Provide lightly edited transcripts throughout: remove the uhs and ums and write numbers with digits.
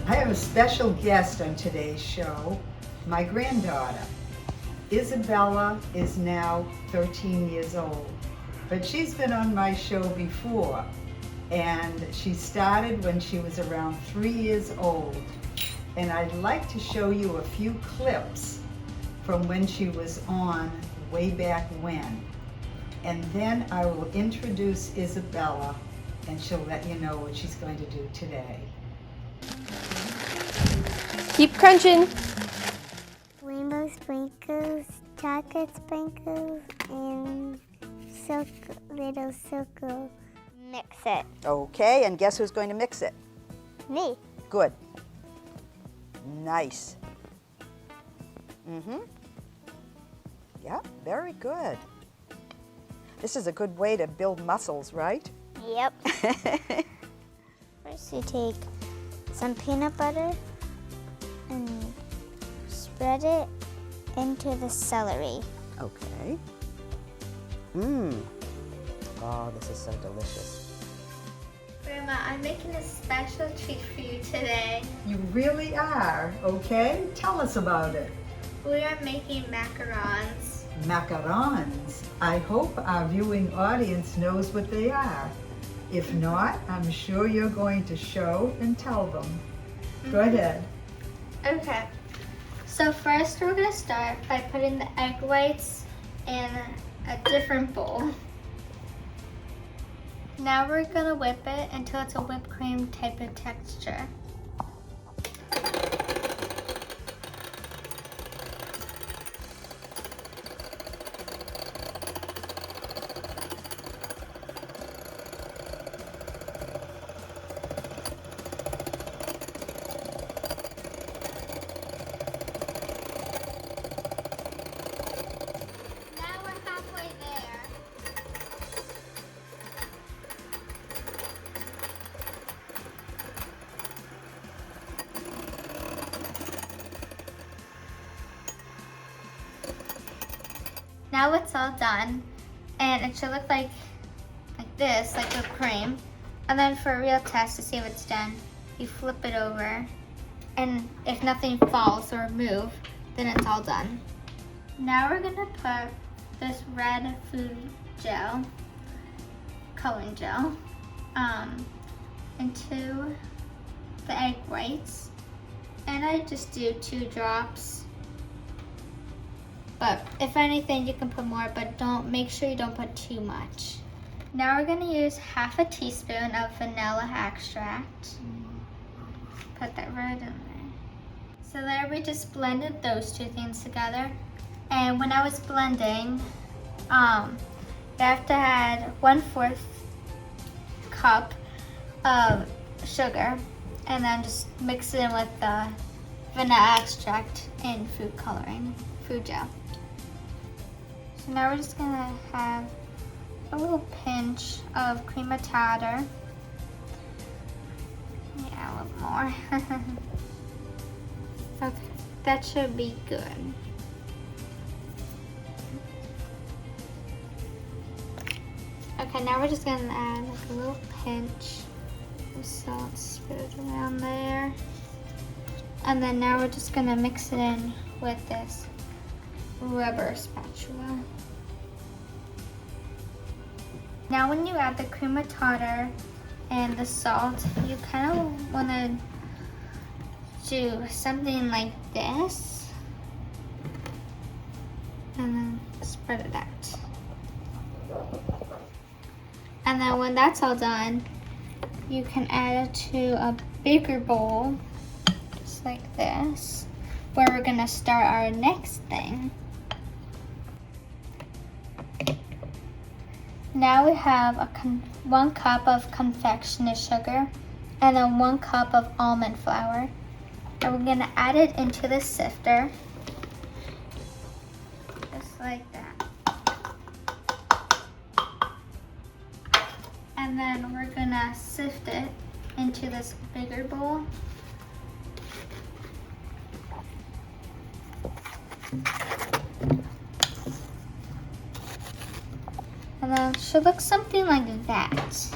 I have a special guest on today's show, my granddaughter. Isabella is now 13 years old, but she's been on my show before, and she started when she was around 3 years old. And I'd like to show you a few clips from when she was on way back when. And then I will introduce Isabella, and she'll let you know what she's going to do today. Keep crunching. Rainbow sprinkles, chocolate sprinkles, and little circle. Mix it. Okay, and guess who's going to mix it? Me. Good. Nice. Yeah, very good. This is a good way to build muscles, right? Yep. First you take some peanut butter and spread it into the celery. Okay. Oh, this is so delicious. Grandma, I'm making a special treat for you today. You really are, okay? Tell us about it. We are making macarons. Macarons. I hope our viewing audience knows what they are. If not, I'm sure you're going to show and tell them. Go ahead. Okay, so first we're going to start by putting the egg whites in a different bowl. Now we're going to whip it until it's a whipped cream type of texture. Now we're halfway there. Now it's all done, and it should look like this, like whipped cream. And then for a real test to see if it's done, you flip it over, and if nothing falls or move, then it's all done. Now we're gonna put this red food gel, coloring gel, into the egg whites, and I just do 2 drops. But if anything, you can put more, but make sure you don't put too much. Now we're gonna use half a teaspoon of vanilla extract. Put that right in there. So there we just blended those 2 things together. And when I was blending, you have to add 1/4 cup of sugar, and then just mix it in with the vanilla extract and food gel. So now we're just gonna have a little pinch of cream of tartar. Yeah, a little more. Okay, that should be good. Okay, now we're just gonna add like a little pinch of salt, spread it around there. And then now we're just gonna mix it in with this rubber spatula. Now when you add the cream of tartar and the salt, you kind of want to do something like this and then spread it out. And then when that's all done, you can add it to a bigger bowl, just like this, where we're gonna start our next thing. Now we have 1 cup of confectioners sugar and then 1 cup of almond flour. And we're gonna add it into the sifter, just like that. And then we're gonna sift it into this bigger bowl. And then it should look something like that.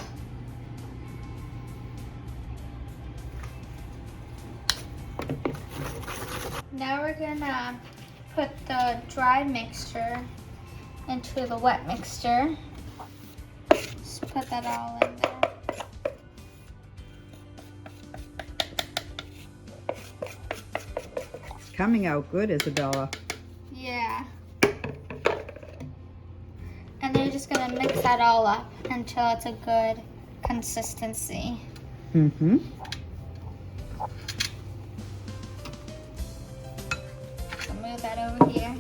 Now we're gonna put the dry mixture into the wet mixture. Just put that all in there. It's coming out good, Isabella. Yeah. And then you're just gonna mix that all up until it's a good consistency. Mm-hmm. So move that over here.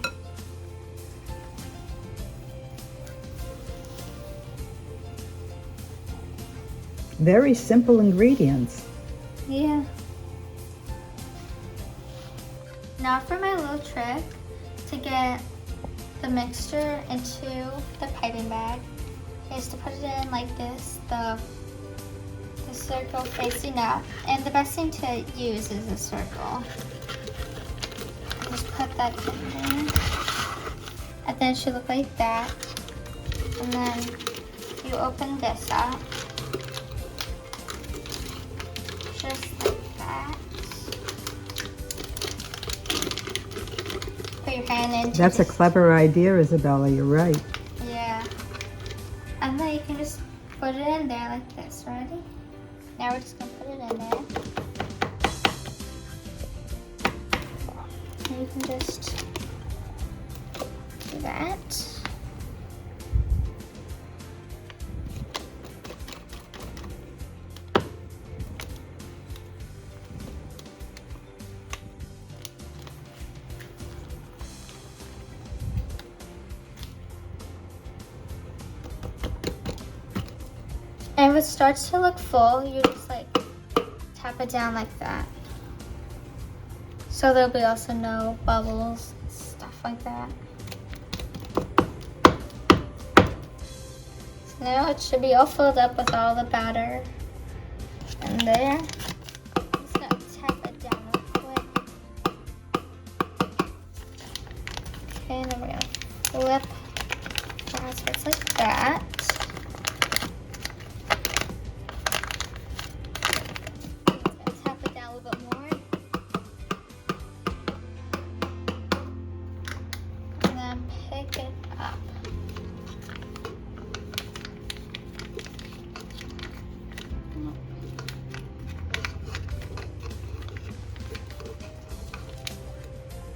Very simple ingredients. Yeah. Now for my little trick to get the mixture into the piping bag is to put it in like this, the circle facing up. And the best thing to use is a circle. Just put that in there. And then it should look like that. And then you open this up. Just like that. Put your hand into That's a this. clever idea, Isabella. You're right. Yeah. And then you can just put it in there like this. Ready? Now we're just gonna put it in there. And you can just do that. And if it starts to look full, you just like tap it down like that. So there'll be also no bubbles, stuff like that. So now it should be all filled up with all the batter in there. Just gonna tap it down real quick. Okay, and then we're gonna flip that so it's like that.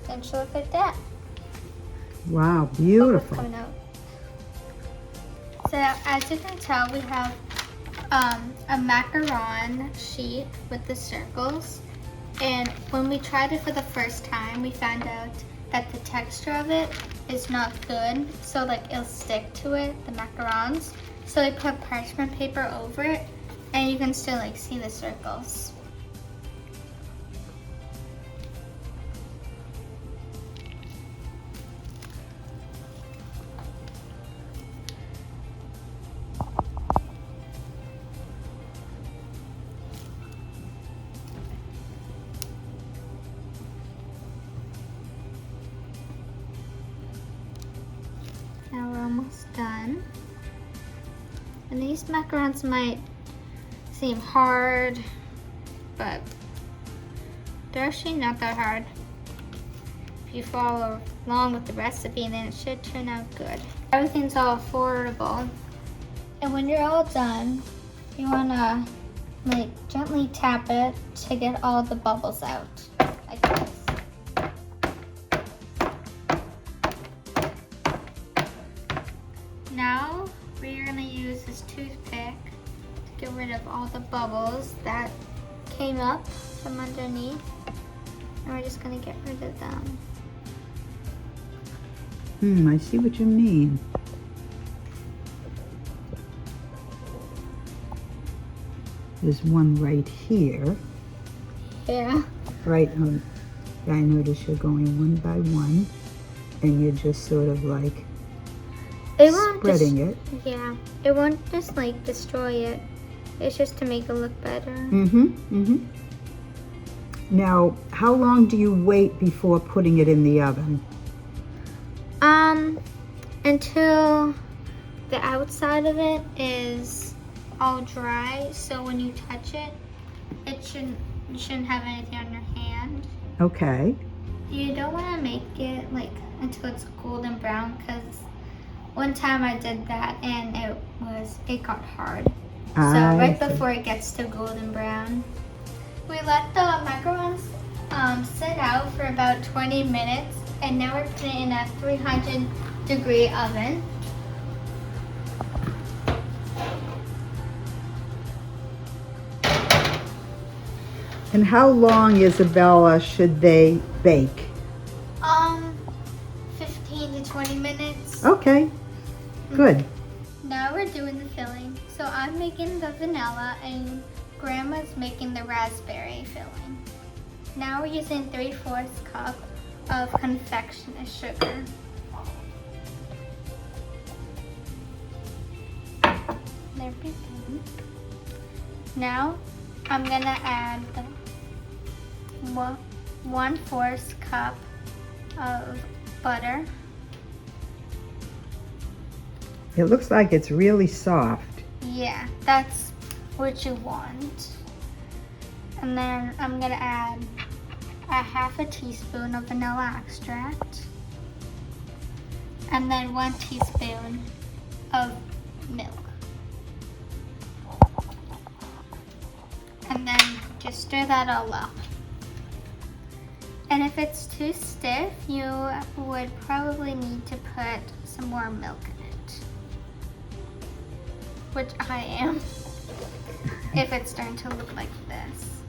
And she'll look like that. Wow, beautiful. Coming out. So as you can tell, we have a macaron sheet with the circles. And when we tried it for the first time, we found out that the texture of it is not good. So like it'll stick to it, the macarons. So I put parchment paper over it and you can still like see the circles. Now we're almost done. And these macarons might seem hard, but they're actually not that hard. If you follow along with the recipe, then it should turn out good. Everything's all affordable. And when you're all done, you wanna like gently tap it to get all the bubbles out, like this. Now we're gonna use this toothpick to get rid of all the bubbles that came up from underneath. And we're just gonna get rid of them. I see what you mean. There's one right here. Yeah. Right, I notice you're going one by one, and you're just sort of like spreading it. Yeah, it won't just like destroy it. It's just to make it look better. Now, how long do you wait before putting it in the oven? Until the outside of it is all dry. So when you touch it, you shouldn't have anything on your hand. Okay. you don't want to make it like until it's golden brown, because one time I did that and it got hard. So right before it gets to golden brown, we let the macarons sit out for about 20 minutes, and now we're putting it in a 300-degree oven. And how long, Isabella, should they bake? 15 to 20 minutes. Okay, good. Now we're doing the filling. So I'm making the vanilla and Grandma's making the raspberry filling. Now we're using 3/4 cup of confectioners sugar. There we go. Now I'm gonna add the 1/4 cup of butter. It looks like it's really soft. Yeah, that's what you want. And then I'm gonna add a 1/2 teaspoon of vanilla extract. And then 1 teaspoon of milk. And then just stir that all up. And if it's too stiff, you would probably need to put some more milk in it. Which I am, if it's starting to look like this.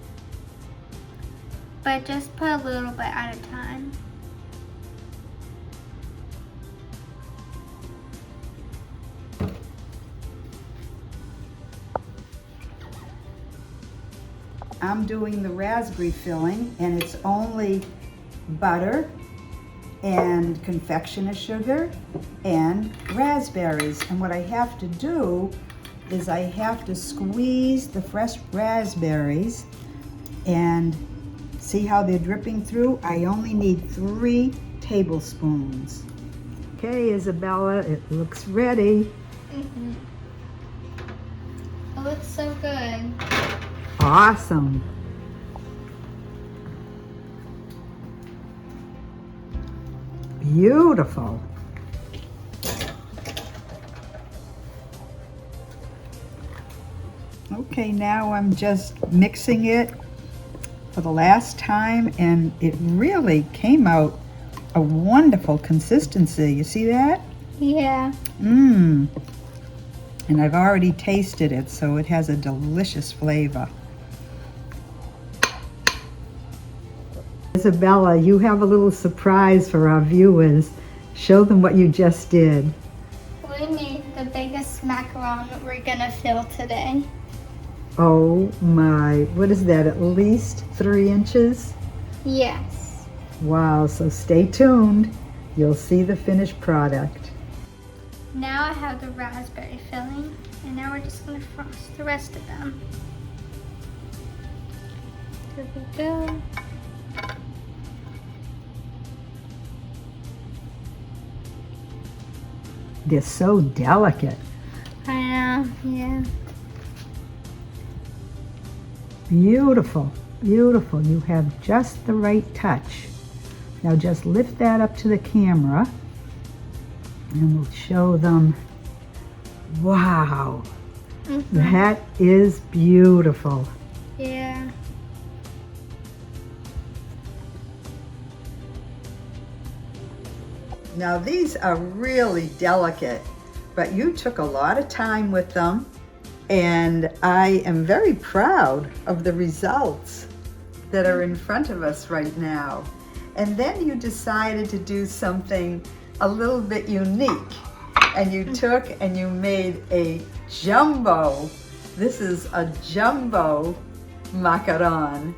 But just put a little bit at a time. I'm doing the raspberry filling, and it's only butter and confectioner sugar and raspberries. And what I have to do is I have to squeeze the fresh raspberries, and see how they're dripping through? I only need 3 tablespoons. Okay, Isabella, it looks ready. It looks so good. Awesome. Beautiful. Okay, now I'm just mixing it for the last time, and it really came out a wonderful consistency. You see that? Yeah. Mmm. And I've already tasted it, so it has a delicious flavor. Isabella, you have a little surprise for our viewers. Show them what you just did. We made the biggest macaron we're gonna fill today. Oh my, what is that, at least 3 inches? Yes. Wow, so stay tuned. You'll see the finished product. Now I have the raspberry filling, and now we're just gonna frost the rest of them. There we go. They're so delicate. I know, yeah. Beautiful, beautiful. You have just the right touch. Now just lift that up to the camera, and we'll show them. Wow, that is beautiful. Yeah. Now these are really delicate, but you took a lot of time with them, and I am very proud of the results that are in front of us right now. And then you decided to do something a little bit unique, and you took and you made a jumbo. This is a jumbo macaron,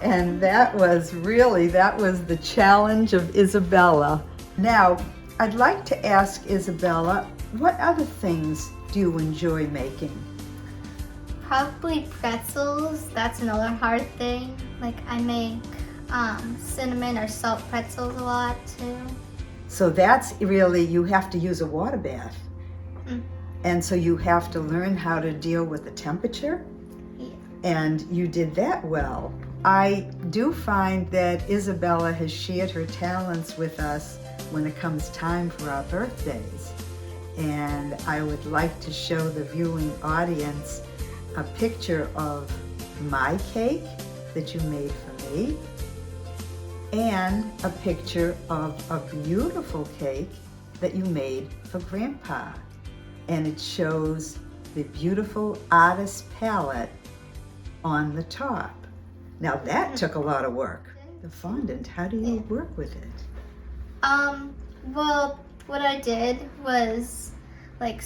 and that was the challenge of Isabella. Now, I'd like to ask Isabella, what other things do you enjoy making? Probably pretzels. That's another hard thing. Like I make cinnamon or salt pretzels a lot too. So that's really, you have to use a water bath. Mm. And so you have to learn how to deal with the temperature. Yeah. and you did that well. I do find that Isabella has shared her talents with us when it comes time for our birthdays. And I would like to show the viewing audience a picture of my cake that you made for me and a picture of a beautiful cake that you made for Grandpa. And it shows the beautiful artist palette on the top. Now that took a lot of work. The fondant, how do you work with it? Well, what I did was like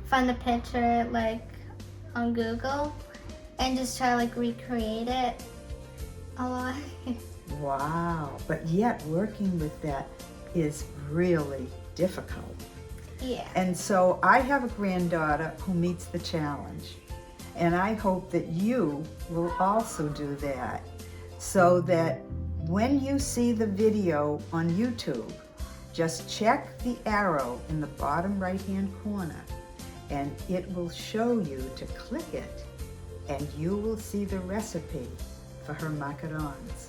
find the picture like on Google and just try to like recreate it a lot. Wow, but yet working with that is really difficult. Yeah. And so I have a granddaughter who meets the challenge. And I hope that you will also do that, so that when you see the video on YouTube, just check the arrow in the bottom right-hand corner and it will show you to click it and you will see the recipe for her macarons.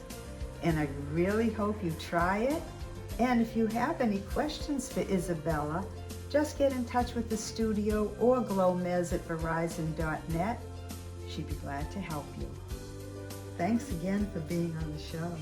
And I really hope you try it. And if you have any questions for Isabella, just get in touch with the studio or glowmez@verizon.net. She'd be glad to help you. Thanks again for being on the show.